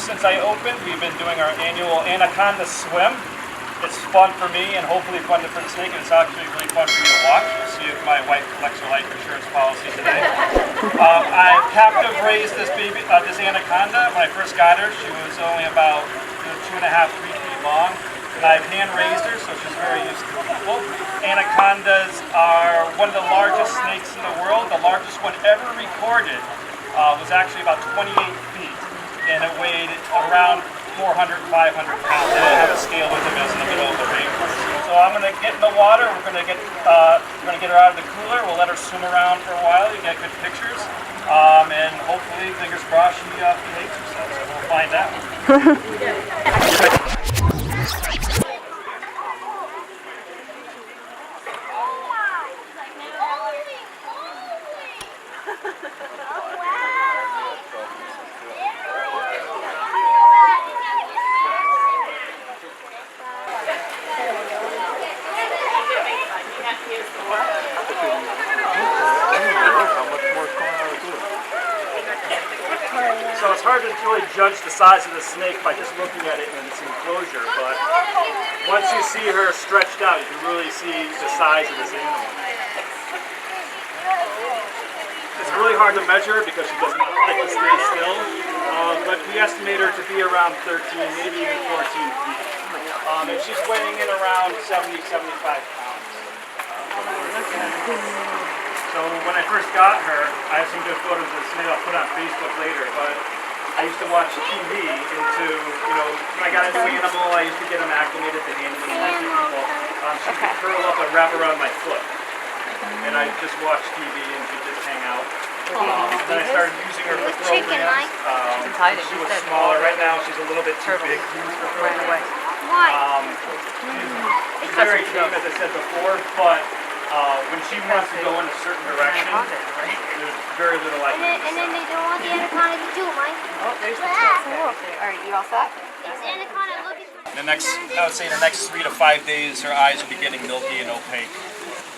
since I opened, we've been doing our annual Anaconda swim. It's fun for me and hopefully fun for the snake, and it's actually really fun for you to watch. We'll see if my wife collects her life insurance policy today. I captive raised this baby, this Anaconda. When I first got her, she was only about 2.5, 3 feet long. And I've hand raised her, so she's very used to people. Anacondas are one of the largest snakes in the world. The largest one ever recorded was actually about 28 feet, and it weighed around 400, 500 pounds. They don't have a scale with them. It was in the middle of the rainforest. So I'm going to get in the water. We're going to get her out of the cooler. We'll let her swim around for a while. You get good pictures, and hopefully, fingers crossed, she behaves herself. So we'll find out. So it's hard to really judge the size of the snake by just looking at it in its enclosure, but once you see her stretched out, you can really see the size of this animal. It's really hard to measure because she does not like to stay still, but we estimate her to be around 13, maybe even 14 feet. And she's weighing in around 70, 75 pounds. So when I first got her, I have some good photos of the snake I'll put on Facebook later, but I used to watch TV into, when I got a new animal, I used to get them acclimated to handling people. She would curl up and wrap around my foot. And I just watched TV and she'd just hang out. Then I started using her for programs. She was smaller. Right now she's a little bit too big to use for programs. Why? She's very tame, as I said before, but when she wants to go in a certain direction, there's very little I can do. And then they don't want the Anaconda to do, Mike. Oh, there's the chest. Alright, you all set? It's Anaconda looking for... I would say the next 3 to 5 days, her eyes will be getting milky and opaque.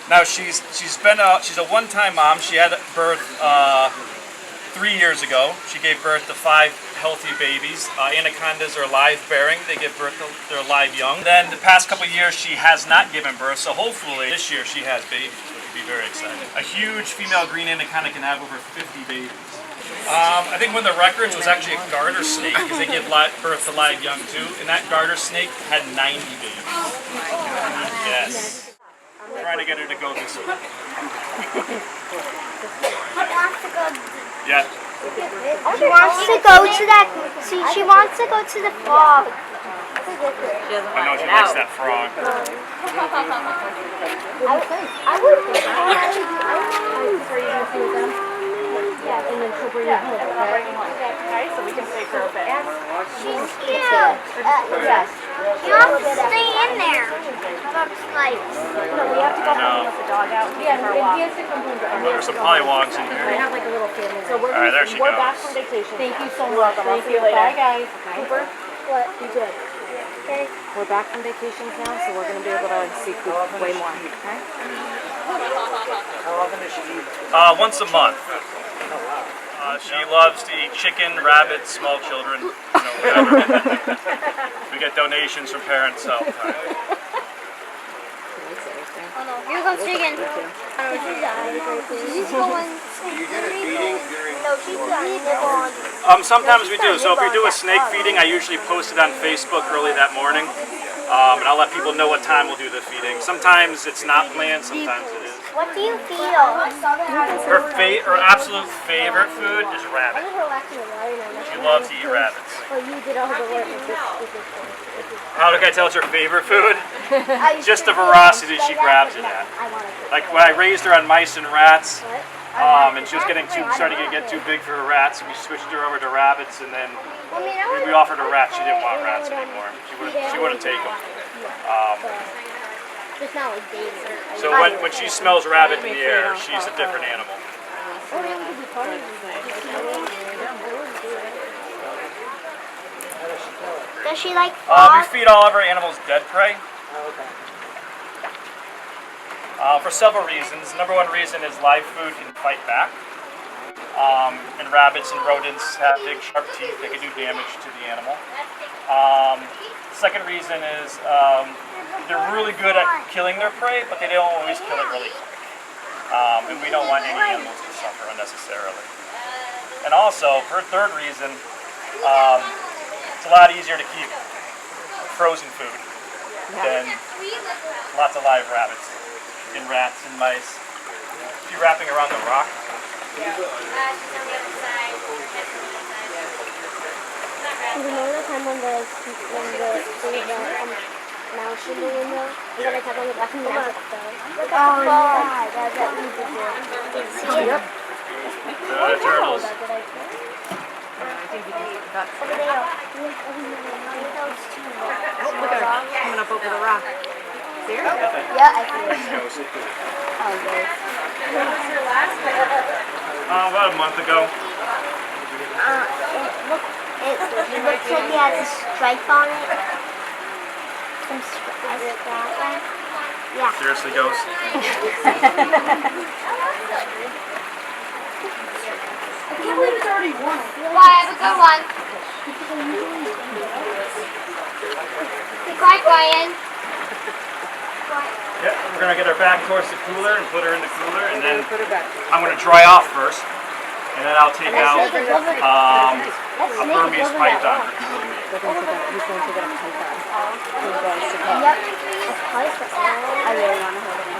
Now she's a one-time mom. She had birth 3 years ago. She gave birth to 5 healthy babies. Anacondas are live-bearing. They give birth to their live young. Then the past couple of years, she has not given birth, so hopefully this year she has babies, which would be very exciting. A huge female green anaconda can have over 50 babies. I think one of the records was actually a garter snake, because they give birth to live young too, and that garter snake had 90 babies. Yes. I'm trying to get her to go this way. Yeah. She wants to go to that. She wants to go to the frog. I know she likes that frog. I would. Yeah, and then she'll bring you home. Okay, so we can take her a bit. She's cute. Yes. You have to stay in there. Like, No, we have to go home with the dog out. Yeah, he has to come home. There's some pollywogs in They here. have like a little family. So we're, All right, there she we're goes. back from vacation. Thank you so much. Thank you later. Bye, guys. Cooper, what? be good. Okay. We're back from vacation now, so we're going to be able to see Coop way more. Okay? How often does she eat? Once a month. She loves to eat chicken, rabbits, small children, whatever. We get donations from parents, so. Here comes chicken. She's going. No, she's going. Sometimes we do. So if we do a snake feeding, I usually post it on Facebook early that morning. And I'll let people know what time we'll do the feeding. Sometimes it's not planned, sometimes it is. What do you feel? Her absolute favorite food is rabbit. She loves to eat rabbits. How can I tell it's her favorite food? Just the veracity she grabs it at. Like when I raised her on mice and rats, and she was starting to get too big for her rats, we switched her over to rabbits, and then we offered her rats. She didn't want rats anymore. She wouldn't take them. So when she smells rabbit in the air, she's a different animal. Does she like We frogs? feed all of our animals dead prey. For several reasons. Number one reason is live food can fight back. And rabbits and rodents have big sharp teeth. They can do damage to the animal. Second reason is they're really good at killing their prey, but they don't always kill it really quick. And we don't want any animals to suffer unnecessarily. And also, for a third reason, it's a lot easier to keep frozen food than lots of live rabbits and rats and mice. If you're wrapping around the rock. Remember the time when the mouse in the window? And then I kept on the back and mouse fell. Oh yeah, that we did that. Yep. The turtles. Over there. Look at her coming up over the rock. There? Yeah, I see it. Oh, good. About a month ago. It looks like it has a stripe on it. Some stripe. Is it that one? Yeah. Seriously, Ghost? I can't believe it's already won. Bye, have a good one. Be quiet, Brian. Yep, we're going to get her back towards the cooler and put her in the cooler, and then I'm going to dry off first, and then I'll take out a Burmese python for people to make. He's going to get a python. Yep. I really want to hold it.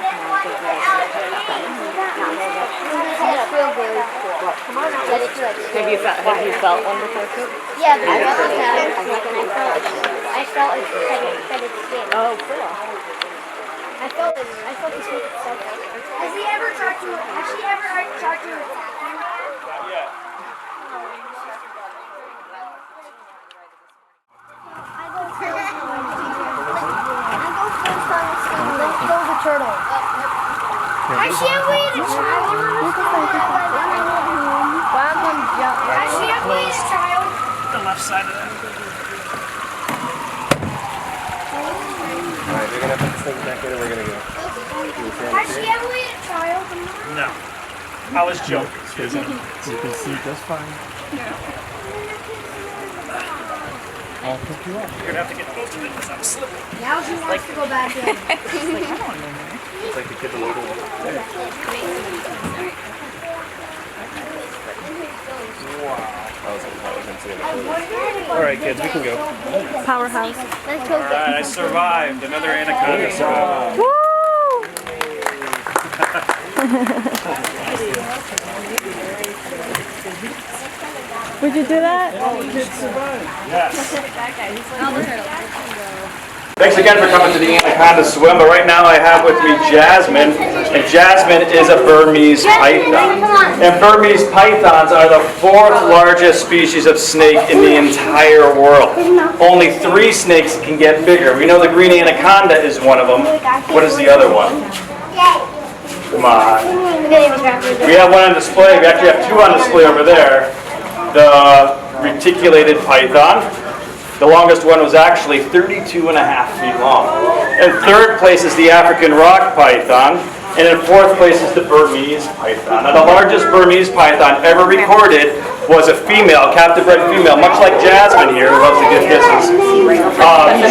It's real good. Come on, I'll let it do it. Have you felt one before too? Yeah, but I felt it fed its skin. Oh, cool. I felt the skin itself. Has she ever tried to attack him? Not yet. I go first on the scene. Let's kill the turtle. Has she ever eaten a child? Has she ever eaten a child? The left side of that. Alright, we're gonna put this thing back in and we're gonna go. Has she ever eaten a child? No. I was joking. You can see just fine. I'll pick you up. You're going to have to get close to it because I'm slipping. Now she wants to go back in. It's like the kid in the pool. Wow. Alright kids, we can go. Powerhouse. Let's go. Alright, I survived. Another anaconda swim. Woo! Would you do that? Yes. Thanks again for coming to the Anaconda Swim, but right now I have with me Jasmine, and Jasmine is a Burmese python. And Burmese pythons are the 4th largest species of snake in the entire world. Only 3 snakes can get bigger. We know the green anaconda is one of them. What is the other one? Come on. We have one on display. We actually have 2 on display over there. The reticulated python. The longest one was actually 32.5 feet long. In 3rd place is the African rock python, and in 4th place is the Burmese python. Now the largest Burmese python ever recorded was a female, captive bred female, much like Jasmine here, who loves to give kisses.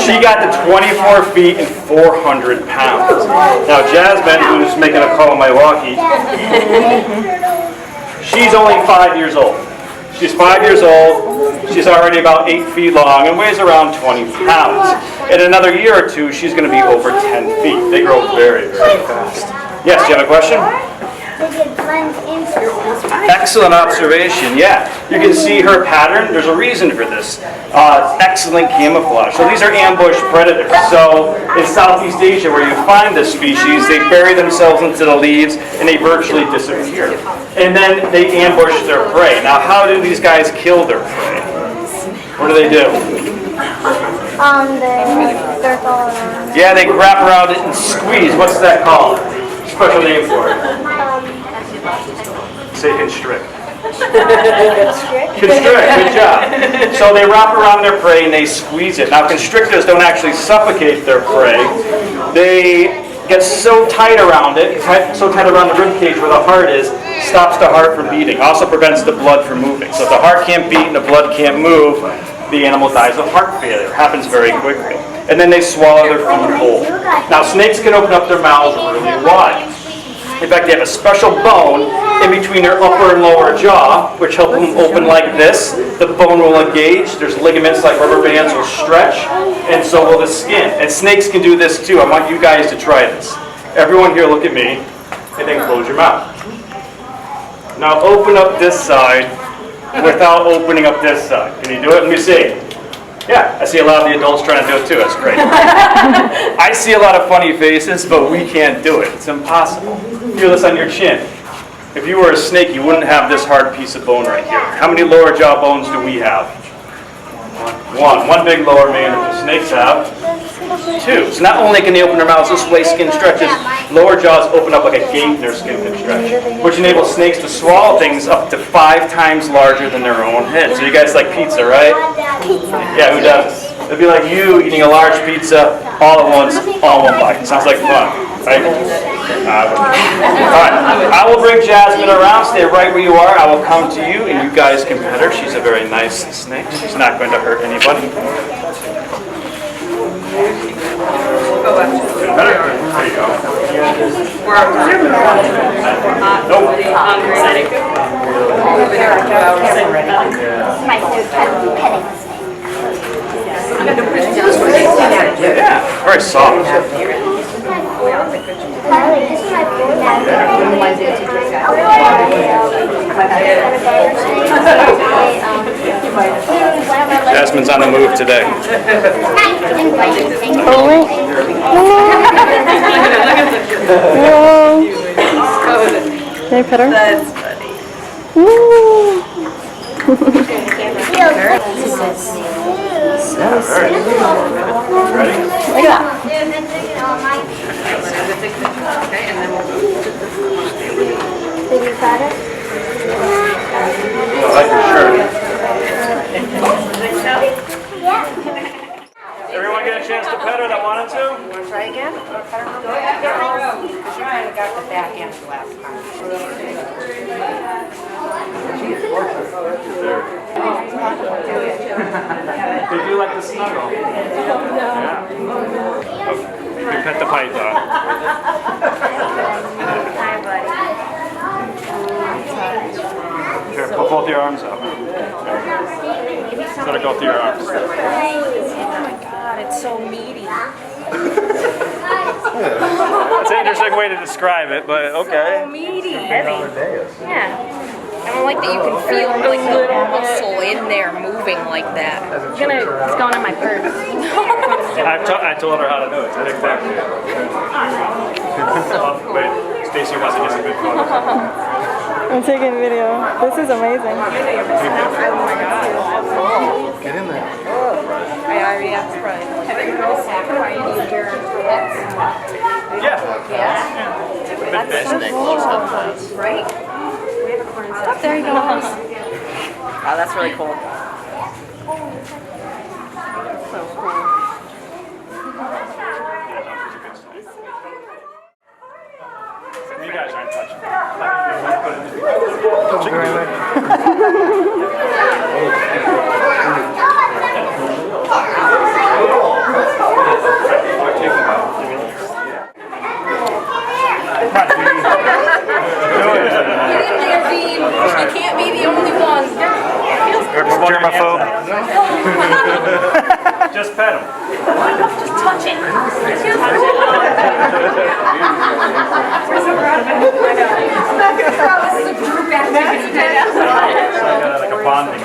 She got to 24 feet and 400 pounds. Now Jasmine, who's making a call in Milwaukee, she's only 5 years old. She's 5 years old, she's already about 8 feet long and weighs around 20 pounds. In another year or 2, she's going to be over 10 feet. They grow very, very fast. Yes, do you have a question? Excellent observation, yeah. You can see her pattern. There's a reason for this. Excellent camouflage. So these are ambush predators. So in Southeast Asia where you find this species, they bury themselves into the leaves and they virtually disappear. And then they ambush their prey. Now how do these guys kill their prey? What do they do? They circle around. Yeah, they wrap around it and squeeze. What's that called? Special name for it. Say constrict. Constrict, good job. So they wrap around their prey and they squeeze it. Now constrictors don't actually suffocate their prey. They gets so tight around it, so tight around the rib cage where the heart is, stops the heart from beating. Also prevents the blood from moving. So if the heart can't beat and the blood can't move, the animal dies of heart failure. It happens very quickly. And then they swallow their food whole. Now snakes can open up their mouths really wide. In fact, they have a special bone in between their upper and lower jaw, which help them open like this. The bone will engage. There's ligaments like rubber bands will stretch, and so will the skin. And snakes can do this too. I want you guys to try this. Everyone here, look at me, and then close your mouth. Now open up this side without opening up this side. Can you do it? Let me see. Yeah, I see a lot of the adults trying to do it too. That's great. I see a lot of funny faces, but we can't do it. It's impossible. Feel this on your chin. If you were a snake, you wouldn't have this hard piece of bone right here. How many lower jaw bones do we have? One big lower mandible. Snakes have two. So not only can they open their mouths this way, skin stretches, lower jaws open up like a gate and their skin can stretch, which enables snakes to swallow things up to 5 times larger than their own head. So you guys like pizza, right? Yeah, who does? It'd be like you eating a large pizza all at once, all in one bite. Sounds like fun, right? Alright, I will bring Jasmine around. Stay right where you are. I will come to you and you guys can pet her. She's a very nice snake. She's not going to hurt anybody. Better? There you go. Nope. Yeah, very soft. Jasmine's on the move today. Can I pet her? That's funny. Ready? Look at that. Did you got it? I like your shirt. Everyone get a chance to pet her that wanted to? Want to try again? I got the back end last They do like the snuggle. Yeah. Okay. You can pet the python. Hi, buddy. Sure, put both your arms up. Let it go through your arms. Oh my god, it's so meaty. That's an interesting way to describe it, but okay. So meaty. Yeah. I don't like that you can feel like the muscle in there moving like that. It's going in my purse. I told her how to do it. Take that. Wait, Stacy wants to get some good photos. I'm taking a video. This is amazing. Oh my god. Get in there. I already asked Brian. Have you girls sacrificed your pets? Yeah. That's so cool. Right? Oh, there he goes. Wow, that's really cool. So cool. You guys aren't touching. You can't be the only one. Germaphobe. Just pet him. Just touch it. Like a bonding.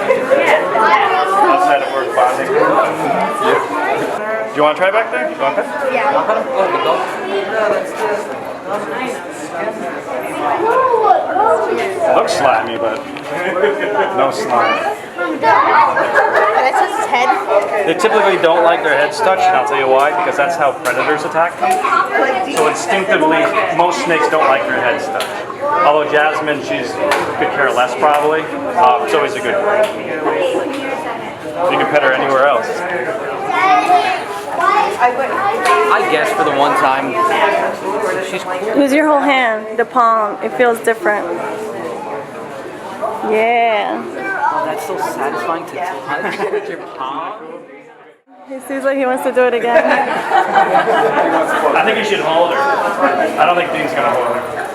Outside of work bonding. Do you want to try back there? You want to pet? It looks slimy, but no slime. That's his head. They typically don't like their heads touched, and I'll tell you why, because that's how predators attack them. So instinctively, most snakes don't like their heads touched. Although Jasmine, she's could care less probably. It's always a good break. You can pet her anywhere else. I guess for the one time, she's cool. Use your whole hand, the palm. It feels different. Yeah. Oh, that's so satisfying to touch with your palm. He seems like he wants to do it again. I think you should hold her. I don't think Dean's gonna hold her.